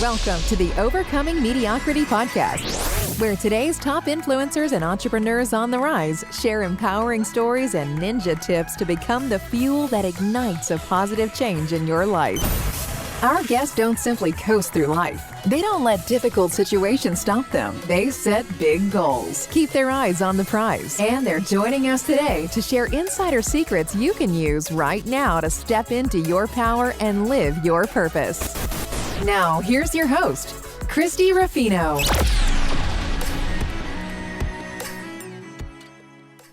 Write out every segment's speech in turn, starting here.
Welcome to the Overcoming Mediocrity Podcast, where today's top influencers and entrepreneurs on the rise share empowering stories and ninja tips to become the fuel that ignites a positive change in your life. Our guests don't simply coast through life. They don't let difficult situations stop them. They set big goals, keep their eyes on the prize, and they're joining us today to share insider secrets you can use right now to step into your power and live your purpose. Now, here's your host, Christy Ruffino.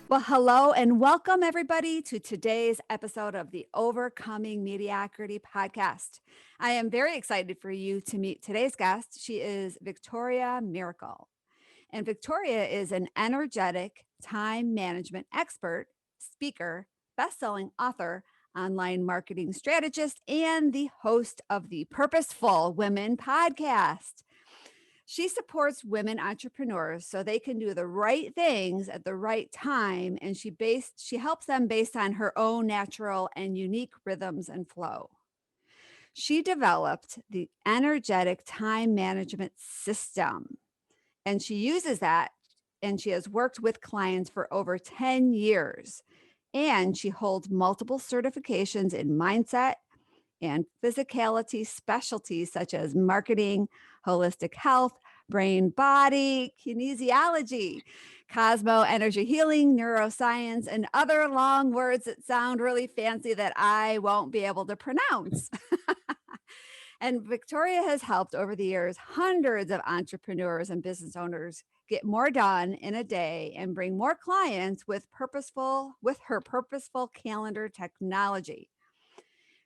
Well, hello and welcome everybody to today's episode of the Overcoming Mediocrity Podcast. I am very excited for you to meet today's guest. She is Viktoriia Miracle. And Viktoriia is an energetic time management expert, speaker, best-selling author, online marketing strategist, and the host of the PurposeFULL Women Podcast. She supports women entrepreneurs so they can do the right things at the right time, and she helps them based on her own natural and unique rhythms and flow. She developed the energetic time management system, and she uses that, and she has worked with clients for over 10 years. And she holds multiple certifications in mindset and physicality specialties such as marketing, holistic health, brain body, kinesiology, Cosmo Energy Healing, Neuroscience, and other long words that sound really fancy that I won't be able to pronounce. And Viktoriia has helped over the years hundreds of entrepreneurs and business owners get more done in a day and bring more clients with her PurposeFULL Calendar Technology.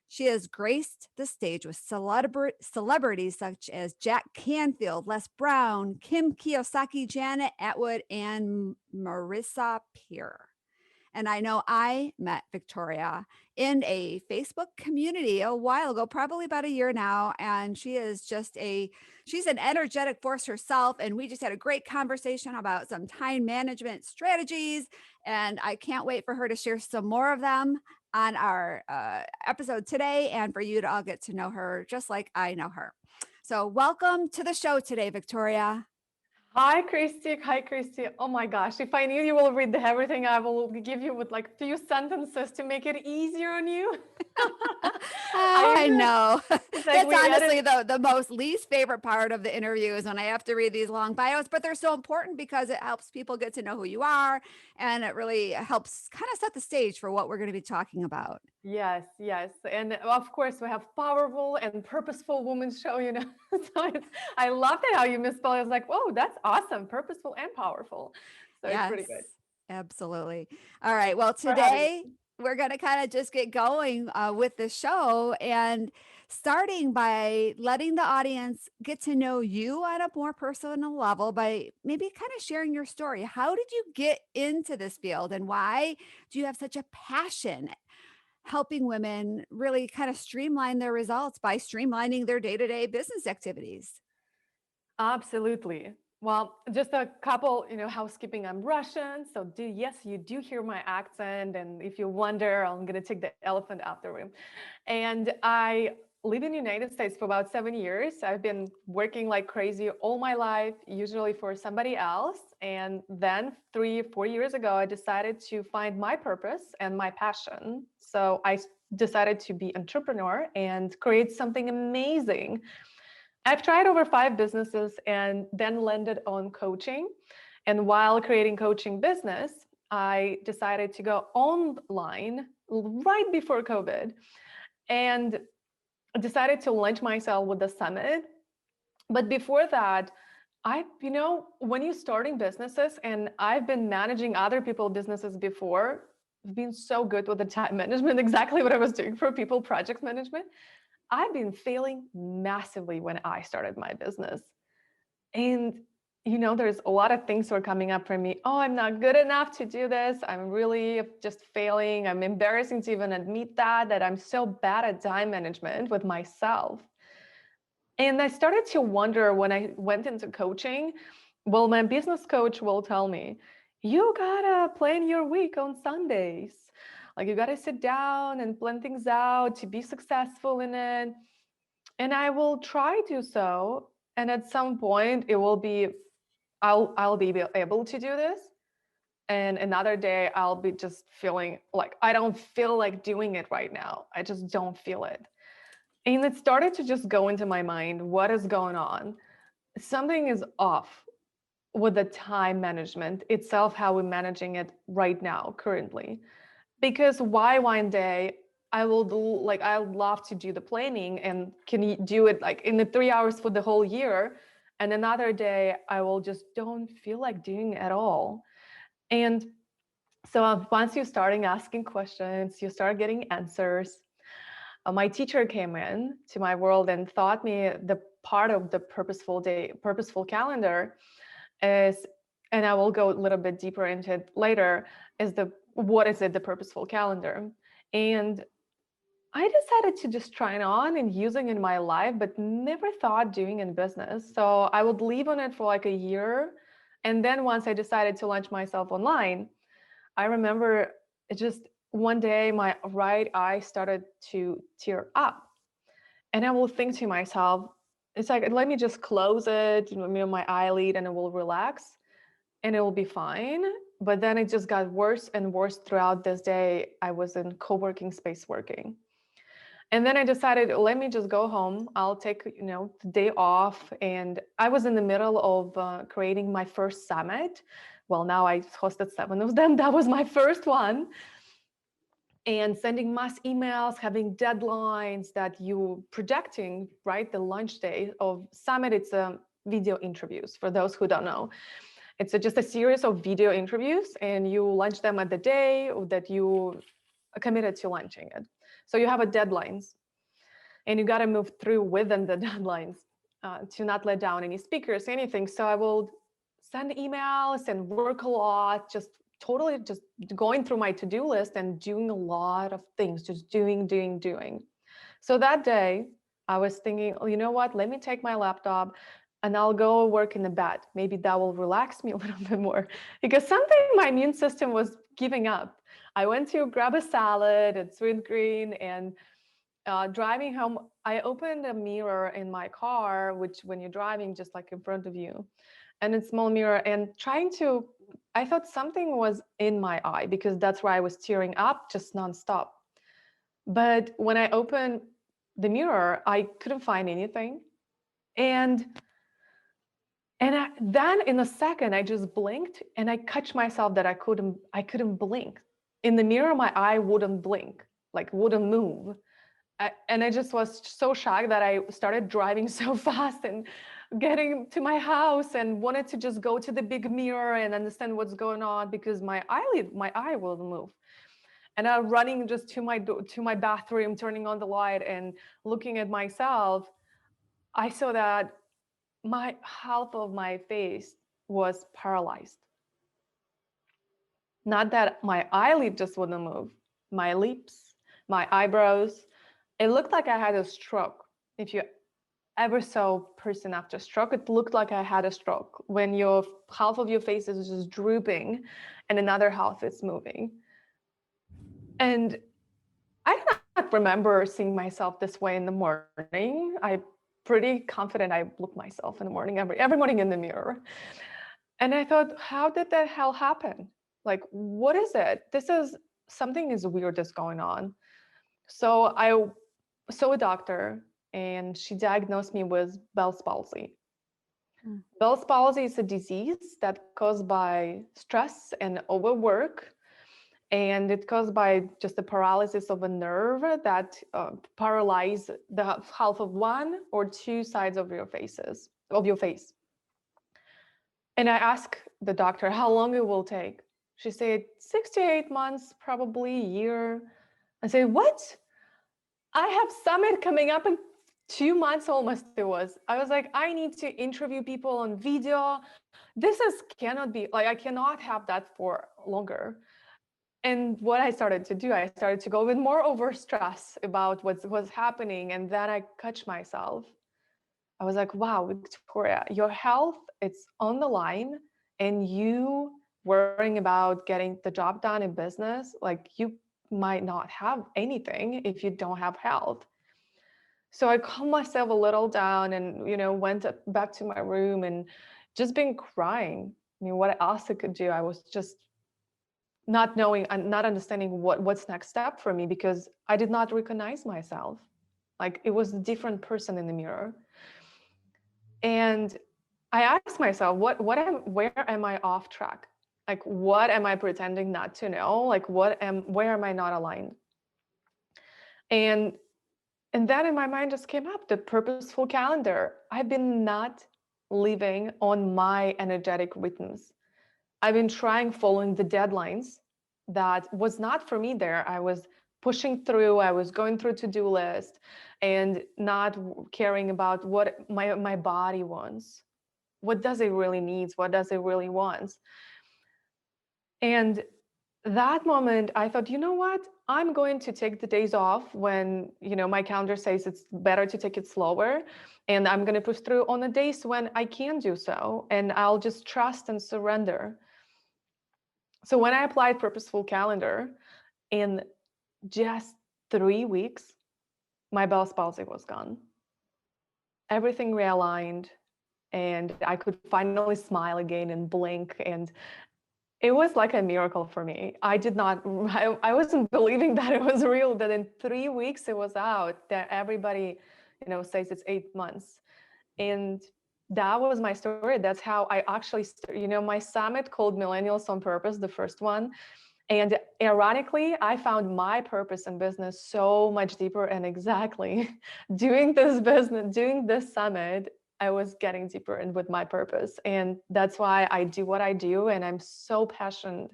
She has graced the stage with celebrities such as Jack Canfield, Les Brown, Kim Kiyosaki, Janet Atwood, and Marissa Peer. And I know I met Viktoriia in a Facebook community a while ago, probably about a year now. And she is she's an energetic force herself. And we just had a great conversation about some time management strategies. And I can't wait for her to share some more of them on our episode today, and for you to all get to know her just like I know her. So welcome to the show today, Viktoriia. Hi, Christy. Hi, Christy. Oh my gosh. If I knew you will read everything, I will give you with like few sentences to make it easier on you. I know. That's honestly the most least favorite part of the interview is when I have to read these long bios, but they're so important because it helps people get to know who you are. And it really helps kind of set the stage for what we're going to be talking about. Yes, yes. And of course, we have powerful and purposeful women show, So I love that how you misspell it. I was like, whoa, that's awesome. Purposeful and powerful. So yes, it's pretty good. Absolutely. All right. Well, today we're going to kind of just get going with the show and starting by letting the audience get to know you on a more personal level by maybe kind of sharing your story. How did you get into this field and why do you have such a passion helping women really kind of streamline their results by streamlining their day-to-day business activities? Absolutely. Well, just a couple, housekeeping. I'm Russian. So yes, you do hear my accent. And if you wonder, I'm going to take the elephant out the room. And I live in the United States for about 7 years. I've been working like crazy all my life, usually for somebody else. And then 3-4 years ago, I decided to find my purpose and my passion. So I decided to be an entrepreneur and create something amazing. I've tried over 5 businesses and then landed on coaching. And while creating coaching business, I decided to go online right before COVID and decided to launch myself with the summit. But before that, when you're starting businesses, and I've been managing other people's businesses before, I've been so good with the time management, exactly what I was doing for people, project management. I've been failing massively when I started my business. And, there's a lot of things were coming up for me. Oh, I'm not good enough to do this. I'm really just failing. I'm embarrassing to even admit that I'm so bad at time management with myself. And I started to wonder when I went into coaching, well, my business coach will tell me, you gotta plan your week on Sundays. Like you gotta sit down and plan things out to be successful in it. And I will try to so. And at some point it will be, I'll be able to do this. And another day I'll be just feeling like I don't feel like doing it right now. I just don't feel it. And it started to just go into my mind, what is going on? Something is off with the time management itself, how we're managing it right now, currently. Because why one day I will do, like, I love to do the planning and can you do it like in the 3 hours for the whole year. And another day I will just don't feel like doing it at all. And so once you're starting asking questions, you start getting answers. My teacher came in to my world and taught me the part of the purposeful calendar is, and I will go a little bit deeper into it later, is what is it, the purposeful calendar. And I decided to just try it on and using it in my life, but never thought doing in business. So I would leave on it for like a year. And then once I decided to launch myself online, I remember it just one day my right eye started to tear up. And I will think to myself, it's like, let me just close it, my eyelid, and it will relax and it will be fine. But then it just got worse and worse throughout this day. I was in co-working space working. And then I decided, let me just go home. I'll take, the day off. And I was in the middle of creating my first summit. Well, now I hosted 7 of them. That was my first one. And sending mass emails, having deadlines that you projecting, right? The launch day of summit, it's video interviews for those who don't know. It's just a series of video interviews and you launch them at the day that you committed to launching it. So you have a deadlines and you got to move through within the deadlines to not let down any speakers, anything. So I will send emails and work a lot, just totally just going through my to-do list and doing a lot of things, just doing. So that day I was thinking, oh, you know what, let me take my laptop and I'll go work in the bed. Maybe that will relax me a little bit more because something my immune system was giving up. I went to grab a salad at Sweet Green and driving home, I opened a mirror in my car, which when you're driving, just like in front of you, and a small mirror, and I thought something was in my eye because that's where I was tearing up just nonstop. But when I opened the mirror, I couldn't find anything. And then in a second, I just blinked and I catch myself that I couldn't blink. In the mirror, my eye wouldn't blink, like wouldn't move. And I just was so shocked that I started driving so fast and getting to my house and wanted to just go to the big mirror and understand what's going on because my eye will move. And I'm running just to my bathroom, turning on the light and looking at myself. I saw that half of my face was paralyzed. Not that my eyelid just wouldn't move, my lips, my eyebrows. It looked like I had a stroke. If you ever saw a person after stroke, it looked like I had a stroke when your half of your face is just drooping and another half is moving. And I do not remember seeing myself this way in the morning. I'm pretty confident I look myself in the morning, every morning in the mirror. And I thought, how did that hell happen? Like, what is it? Something is weird that's going on. So I saw a doctor and she diagnosed me with Bell's palsy. Bell's palsy is a disease that's caused by stress and overwork. And it's caused by just the paralysis of a nerve that paralyze the half of one or two sides of your face. And I asked the doctor how long it will take. She said 6 to 8 months, probably a year. I said, what? I have summit coming up in 2 months almost it was. I was like, I need to interview people on video. Cannot be, like, I cannot have that for longer. And what I started to do, I started to go with more over stress about what's happening. And then I catch myself. I was like, wow, Viktoriia, your health, it's on the line and you worrying about getting the job done in business, like you might not have anything if you don't have health. So I calmed myself a little down and, went back to my room and just been crying. I mean, what else I could do? I was just not knowing and not understanding what's next step for me, because I did not recognize myself. Like, it was a different person in the mirror. And I asked myself, where am I off track? Like, what am I pretending not to know? Like, where am I not aligned? And then in my mind just came up the purposeful calendar. I've been not living on my energetic rhythms. I've been trying following the deadlines that was not for me there. I was pushing through, I was going through to-do list and not caring about what my body wants. What does it really needs? What does it really wants? And that moment, I thought, you know what? I'm going to take the days off when, my calendar says it's better to take it slower. And I'm going to push through on the days when I can do so. And I'll just trust and surrender. So when I applied Purposeful Calendar, in just 3 weeks, my Bell's palsy was gone. Everything realigned, and I could finally smile again and blink. And it was like a miracle for me. I wasn't believing that it was real, that in 3 weeks it was out, that everybody, says it's 8 months. And that was my story. That's how I actually, my summit called Millennials on Purpose, the first one. And ironically, I found my purpose in business so much deeper. And exactly doing this summit, I was getting deeper in with my purpose. And that's why I do what I do. And I'm so passionate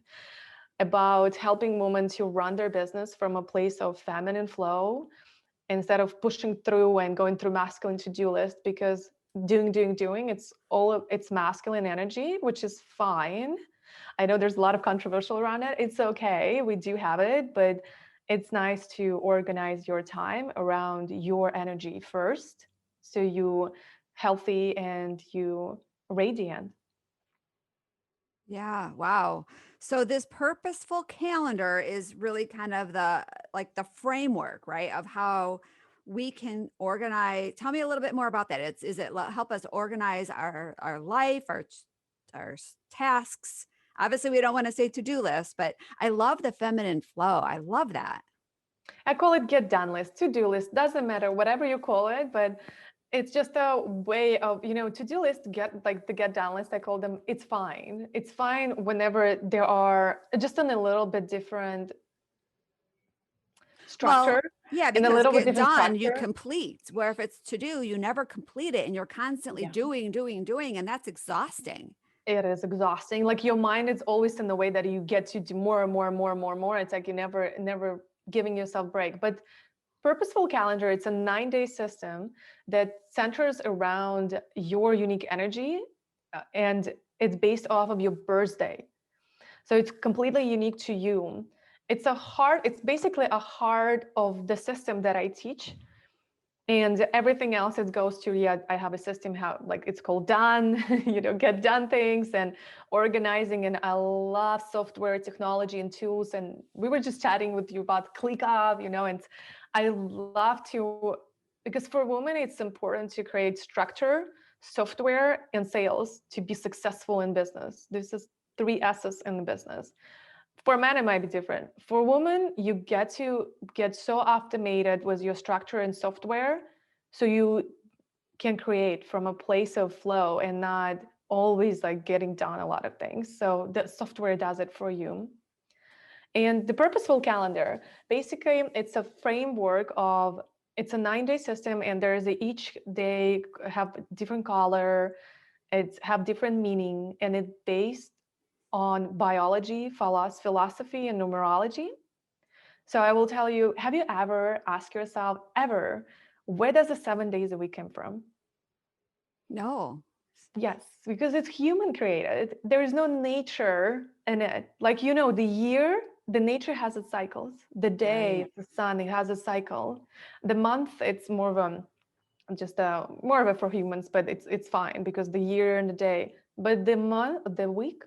about helping women to run their business from a place of feminine flow instead of pushing through and going through masculine to-do list, because doing, it's masculine energy, which is fine. I know there's a lot of controversial around it. It's okay. We do have it, but it's nice to organize your time around your energy first, so you healthy and you radiant. Yeah. Wow. So this purposeful calendar is really kind of the framework, right? Of how we can organize. Tell me a little bit more about that. Is it help us organize our life, our tasks? Obviously, we don't want to say to-do list, but I love the feminine flow. I love that. I call it get done list, to-do list, doesn't matter, whatever you call it, but it's just a way of, to-do list, the get done list, I call them, it's fine. It's fine whenever there are just in a little bit different structure. Well, yeah, in a because little bit get different done, you structure. complete. Where if it's to do, you never complete it and you're constantly Yeah. doing, and that's exhausting. It is exhausting. Like, your mind is always in the way that you get to do more and more and more and more and more. It's like you never giving yourself a break. But Purposeful Calendar, it's a 9-day system that centers around your unique energy, and it's based off of your birthday. So it's completely unique to you. It's basically a heart of the system that I teach. And everything else, it goes to, I have a system, how, like, it's called done, get done things and organizing. And I love software technology and tools. And we were just chatting with you about ClickUp, and I love to, because for women, it's important to create structure, software, and sales to be successful in business. This is 3 S's in the business. For men, it might be different. For women, you get to get so automated with your structure and software, so you can create from a place of flow and not always like getting done a lot of things. So the software does it for you. And the Purposeful Calendar, basically, it's a framework of, it's a 9-day system, and there's each day have different color, it's have different meaning, and it's based on biology, philosophy, and numerology. So I will tell you, have you ever asked yourself, where does the 7 days a week come from? No. Yes, because it's human created. There is no nature in it. Like, the year, the nature has its cycles. The day, Right. the sun, it has a cycle. The month, it's more of a for humans, but it's fine because the year and the day. But the week,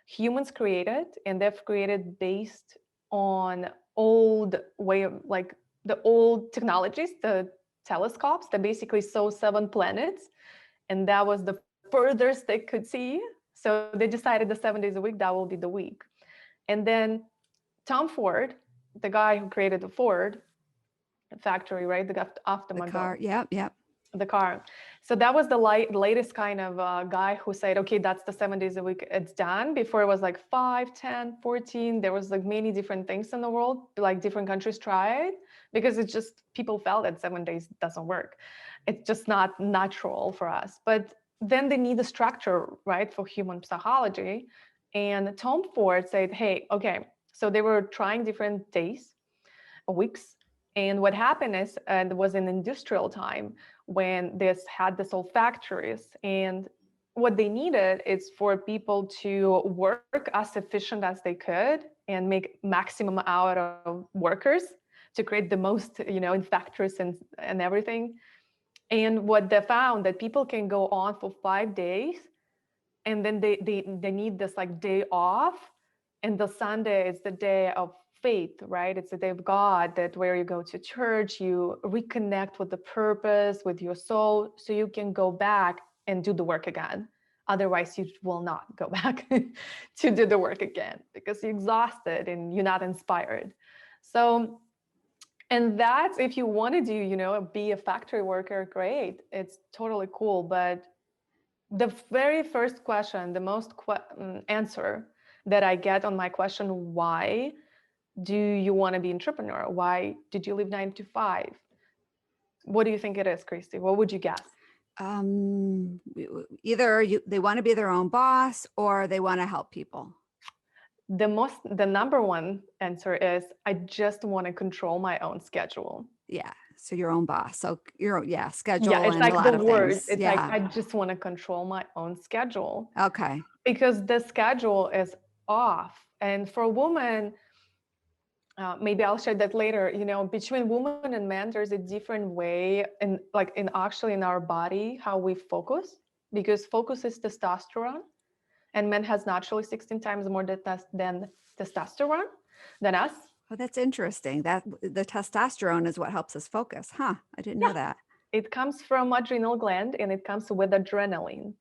humans created, and they've created based on old way of, like, the old technologies, the telescopes that basically saw 7 planets, and that was the furthest they could see. So they decided the 7 days a week, that will be the week. And then Tom Ford, the guy who created the Ford factory, right? The The automobile, car. Yep. Yep. the car. So that was the latest kind of guy who said, okay, that's the 7 days a week, it's done. Before it was like 5, 10, 14. There was like many different things in the world, like different countries tried, because it's just, people felt that 7 days doesn't work. It's just not natural for us. But then they need a structure, right, for human psychology. And Tom Ford said, hey, okay, so they were trying different days, weeks. And what happened is, and it was an industrial time when this had this old factories, and what they needed is for people to work as efficient as they could and make maximum out of workers to create the most, in factories and everything. And what they found, that people can go on for 5 days, and then they need this like day off, and the Sunday is the day of faith, right? It's the day of God, that where you go to church, you reconnect with the purpose, with your soul, so you can go back and do the work again. Otherwise, you will not go back to do the work again, because you're exhausted and you're not inspired. So, and that's, if you want to do, be a factory worker, great. It's totally cool. But the very first question, the most answer that I get on my question, why do you want to be entrepreneur? Why did you leave 9 to 5? What do you think it is, Christy? What would you guess? Either they want to be their own boss, or they want to help people. The number one answer is, I just want to control my own schedule. Yeah. So your own boss. So schedule. Yeah, it's and like a lot the of word. things. It's like, I just want to control my own schedule. Okay. Because the schedule is off. And for a woman, maybe I'll share that later, between women and men, there's a different way actually in our body, how we focus, because focus is testosterone, and men has naturally 16 times more than testosterone than us. Oh, that's interesting. That the testosterone is what helps us focus. Huh. I didn't know that. It comes from adrenal gland, and it comes with adrenaline.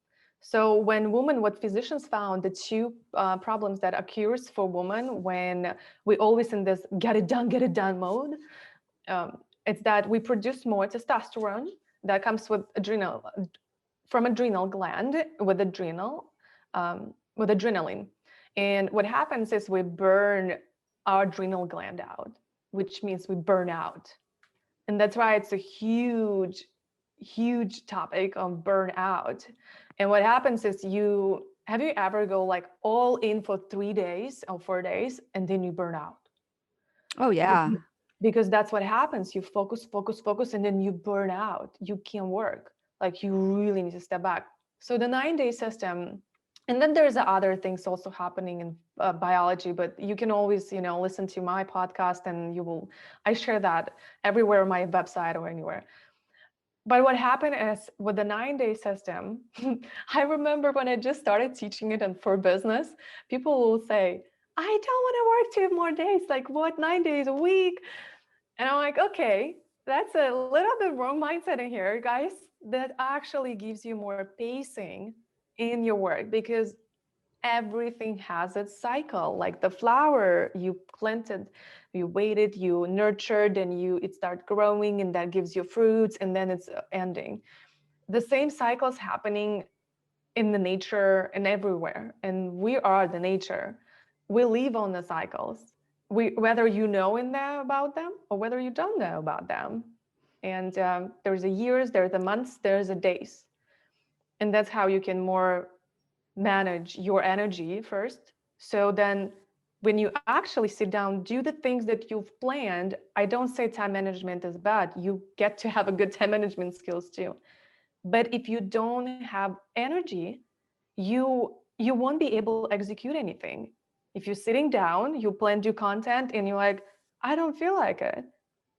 So when women, what physicians found, the two problems that occurs for women when we always in this get it done mode, it's that we produce more testosterone that comes with from adrenal gland with adrenaline. And what happens is we burn our adrenal gland out, which means we burn out. And that's why it's a huge topic on burnout. And what happens is, have you ever go like all in for 3 days or 4 days, and then you burn out? Oh yeah. Because that's what happens. You focus, and then you burn out. You can't work. Like, you really need to step back. So the 9-day system, and then there's other things also happening in biology, but you can always, listen to my podcast, and I share that everywhere on my website or anywhere. But what happened is, with the 9-day system, I remember when I just started teaching it for business, people will say, I don't want to work 2 more days. Like, what, 9 days a week? And I'm like, okay, that's a little bit wrong mindset in here, guys. That actually gives you more pacing in your work, because everything has its cycle. Like the flower, you planted, you waited, you nurtured, and it starts growing, and that gives you fruits, and then it's ending. The same cycle is happening in the nature and everywhere, and we are the nature. We live on the cycles, whether you know about them or whether you don't know about them. And there's the years, there's the months, there's the days, and that's how you can more manage your energy first. So then when you actually sit down, do the things that you've planned. I don't say time management is bad. You get to have a good time management skills too. But if you don't have energy, you won't be able to execute anything. If you're sitting down, you plan your content, and you're like, I don't feel like it,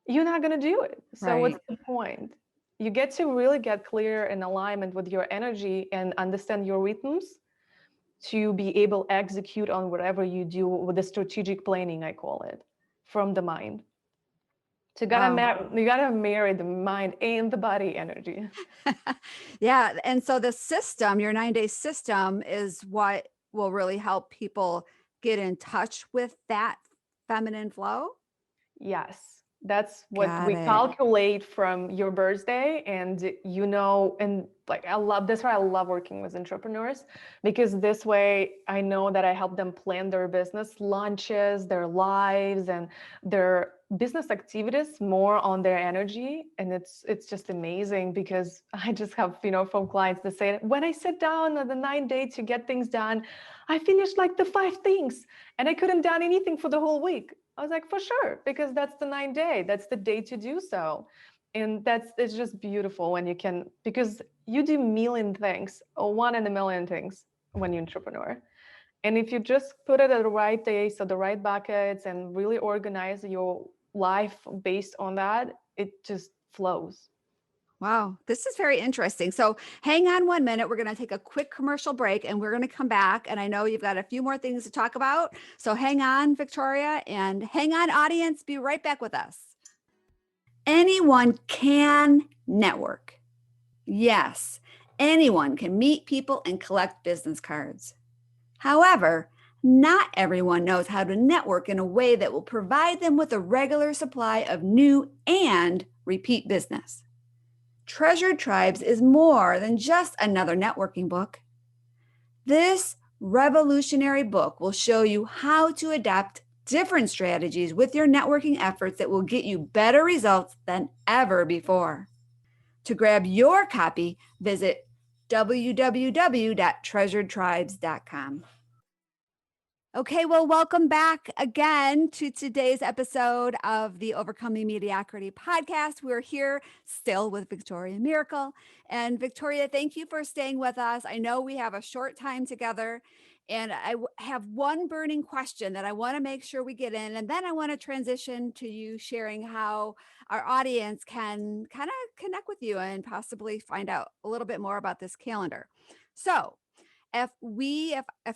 you're not going to do it. So Right. What's the point? You get to really get clear in alignment with your energy and understand your rhythms to be able to execute on whatever you do with the strategic planning, I call it, from the mind. So Wow. you gotta marry the mind and the body energy. Yeah. And so the system, your 9-day system, is what will really help people get in touch with that feminine flow. Yes, that's what Got we it. calculate from your birthday. And and like I love this why I love working with entrepreneurs, because this way I know that I help them plan their business launches, their lives, and their business activities more on their energy. And it's just amazing because I just have, from clients that say, when I sit down on the 9 day to get things done, I finished like the 5 things and I couldn't done anything for the whole week. I was like, for sure, because that's the 9 day. That's the day to do so. And it's just beautiful when you can, because you do million things, or one in a million things when you're entrepreneur. And if you just put it at the right days, so the right buckets, and really organize your life based on that, it just flows. Wow, this is very interesting. So hang on 1 minute. We're going to take a quick commercial break and we're going to come back. And I know you've got a few more things to talk about. So hang on, Viktoriia, and hang on, audience. Be right back with us. Anyone can network. Yes, anyone can meet people and collect business cards. However, not everyone knows how to network in a way that will provide them with a regular supply of new and repeat business. Treasured Tribes is more than just another networking book. This revolutionary book will show you how to adapt different strategies with your networking efforts that will get you better results than ever before. To grab your copy, visit www.treasuredtribes.com. Okay, well, welcome back again to today's episode of the Overcoming Mediocrity podcast. We're here still with Viktoriia Miracle. And Viktoriia, thank you for staying with us. I know we have a short time together, and I have one burning question that I want to make sure we get in. And then I want to transition to you sharing how our audience can kind of connect with you and possibly find out a little bit more about this calendar. So, if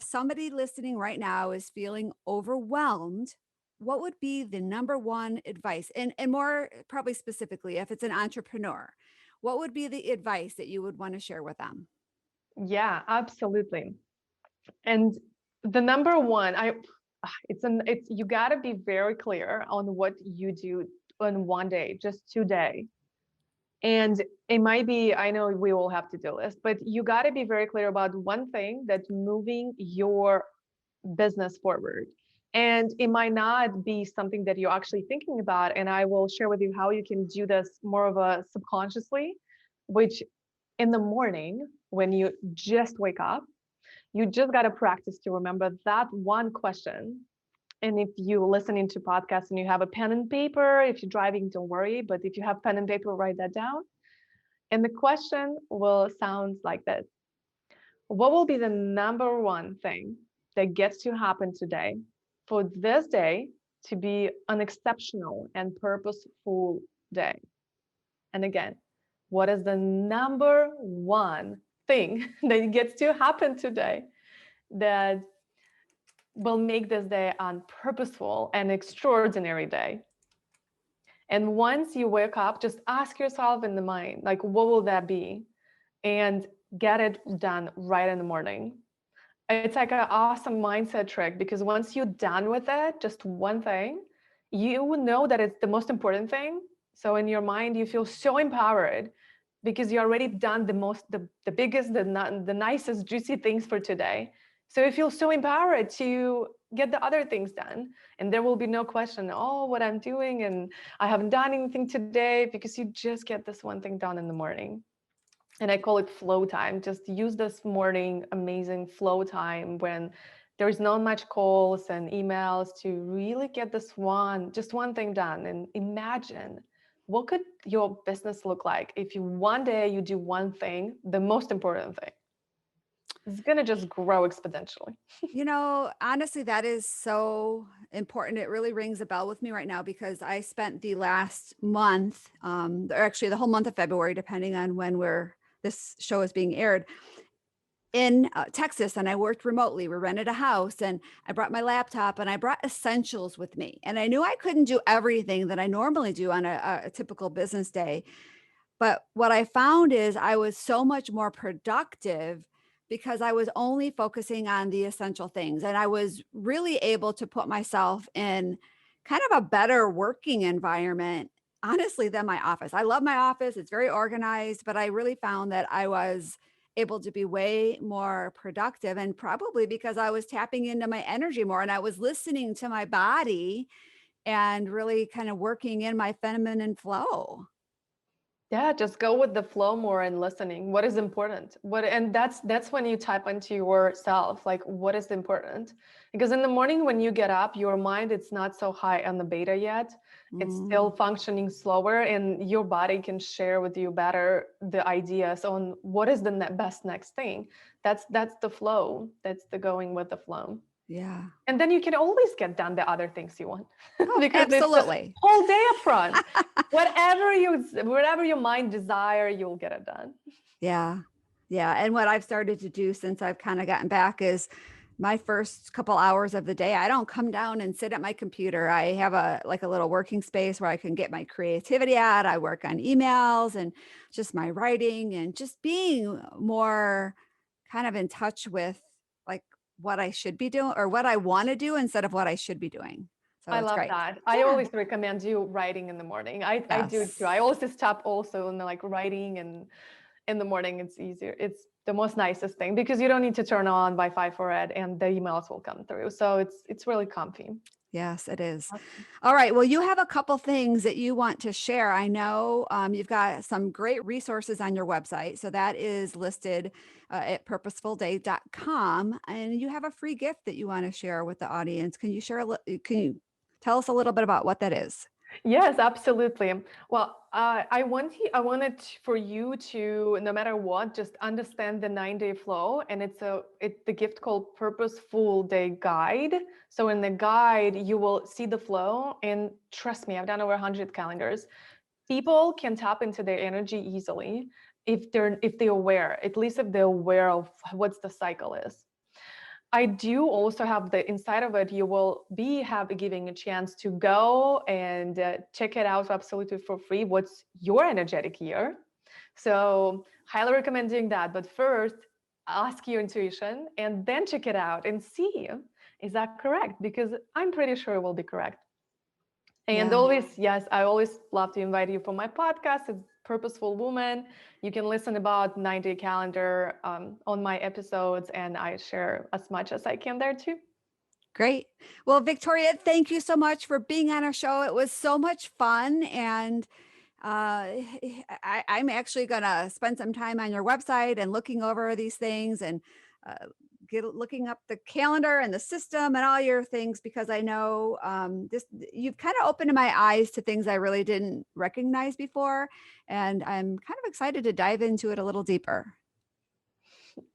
somebody listening right now is feeling overwhelmed, what would be the number one advice? And more probably specifically, if it's an entrepreneur, what would be the advice that you would want to share with them? Yeah, absolutely. And the number one, it's you got to be very clear on what you do on one day, just today. And it might be, I know we will have to do this, but you got to be very clear about one thing that's moving your business forward. And it might not be something that you're actually thinking about. And I will share with you how you can do this more of a subconsciously, which in the morning, when you just wake up, you just got to practice to remember that one question. And if you're listening to podcasts and you have a pen and paper, if you're driving, don't worry. But if you have pen and paper, write that down. And the question will sound like this. What will be the number one thing that gets to happen today for this day to be an exceptional and purposeful day? And again, what is the number one thing that gets to happen today that will make this day a purposeful and extraordinary day? And once you wake up, just ask yourself in the mind, like, what will that be? And get it done right in the morning. It's like an awesome mindset trick, because once you're done with it, just one thing, you will know that it's the most important thing. So in your mind, you feel so empowered because you already done the biggest, the nicest, juicy things for today. So you feel so empowered to get the other things done. And there will be no question, oh, what I'm doing, and I haven't done anything today, because you just get this one thing done in the morning. And I call it flow time. Just use this morning amazing flow time when there's not much calls and emails to really get just one thing done. And imagine, what could your business look like if one day you do one thing, the most important thing? It's going to just grow exponentially. Honestly, that is so important. It really rings a bell with me right now because I spent the last month, or actually the whole month of February, depending on when this show is being aired, in Texas and I worked remotely. We rented a house and I brought my laptop and I brought essentials with me. And I knew I couldn't do everything that I normally do on a typical business day. But what I found is I was so much more productive because I was only focusing on the essential things. And I was really able to put myself in kind of a better working environment, honestly, than my office. I love my office. It's very organized, but I really found that I was able to be way more productive, and probably because I was tapping into my energy more and I was listening to my body and really kind of working in my feminine flow. Yeah, just go with the flow more and listening. What is important? And that's when you tap into yourself, like what is important? Because in the morning when you get up, your mind, it's not so high on the beta yet. It's still functioning slower, and your body can share with you better the ideas on what is the best next thing. That's the flow. That's the going with the flow. Yeah. And then you can always get done the other things you want. Oh, because absolutely. it's the whole day up front. whatever your mind desire, you'll get it done. Yeah. Yeah. And what I've started to do since I've kind of gotten back is my first couple hours of the day, I don't come down and sit at my computer. I have a little working space where I can get my creativity out. I work on emails and just my writing and just being more kind of in touch with like what I should be doing or what I want to do instead of what I should be doing. So I it's love great. that. I always recommend you writing in the morning. I do Yes. too. I also stop also in like writing, and in the morning it's easier. It's the most nicest thing because you don't need to turn on Wi-Fi for it, and the emails will come through. So it's really comfy. Yes, it is. Awesome. All right. Well, you have a couple things that you want to share. I know you've got some great resources on your website. So that is listed at purposefulday.com. And you have a free gift that you want to share with the audience. Can you can you tell us a little bit about what that is? Yes, absolutely. Well, I wanted for you to, no matter what, just understand the 9-day flow, and it's the gift called Purposeful Day Guide. So in the guide, you will see the flow, and trust me, I've done over 100 calendars. People can tap into their energy easily if they're aware, at least if they're aware of what the cycle is. I do also have the inside of it. You will be giving a chance to go and check it out absolutely for free. What's your energetic year? So highly recommending that. But first, ask your intuition and then check it out and see, is that correct? Because I'm pretty sure it will be correct. And always, yes, I always love to invite you for my podcast. It's Purposeful Woman. You can listen about 9-day calendar on my episodes, and I share as much as I can there too. Great. Well, Viktoriia, thank you so much for being on our show. It was so much fun. And I'm actually going to spend some time on your website and looking over these things and looking up the calendar and the system and all your things, because I know you've kind of opened my eyes to things I really didn't recognize before. And I'm kind of excited to dive into it a little deeper.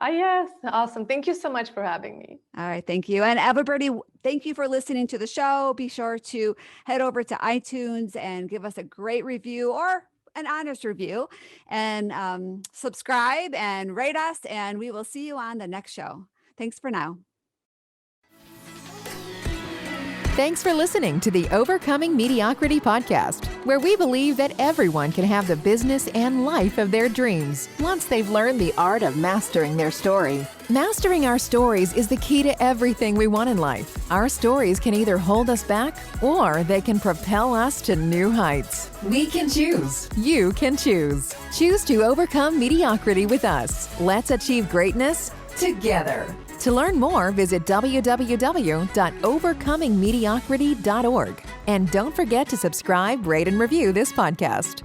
Yes. Awesome. Thank you so much for having me. All right. Thank you. And everybody, thank you for listening to the show. Be sure to head over to iTunes and give us a great review or an honest review, and subscribe and rate us. And we will see you on the next show. Thanks for now. Thanks for listening to the Overcoming Mediocrity podcast, where we believe that everyone can have the business and life of their dreams once they've learned the art of mastering their story. Mastering our stories is the key to everything we want in life. Our stories can either hold us back or they can propel us to new heights. We can choose. You can choose. Choose to overcome mediocrity with us. Let's achieve greatness together. To learn more, visit www.overcomingmediocrity.org. And don't forget to subscribe, rate, and review this podcast.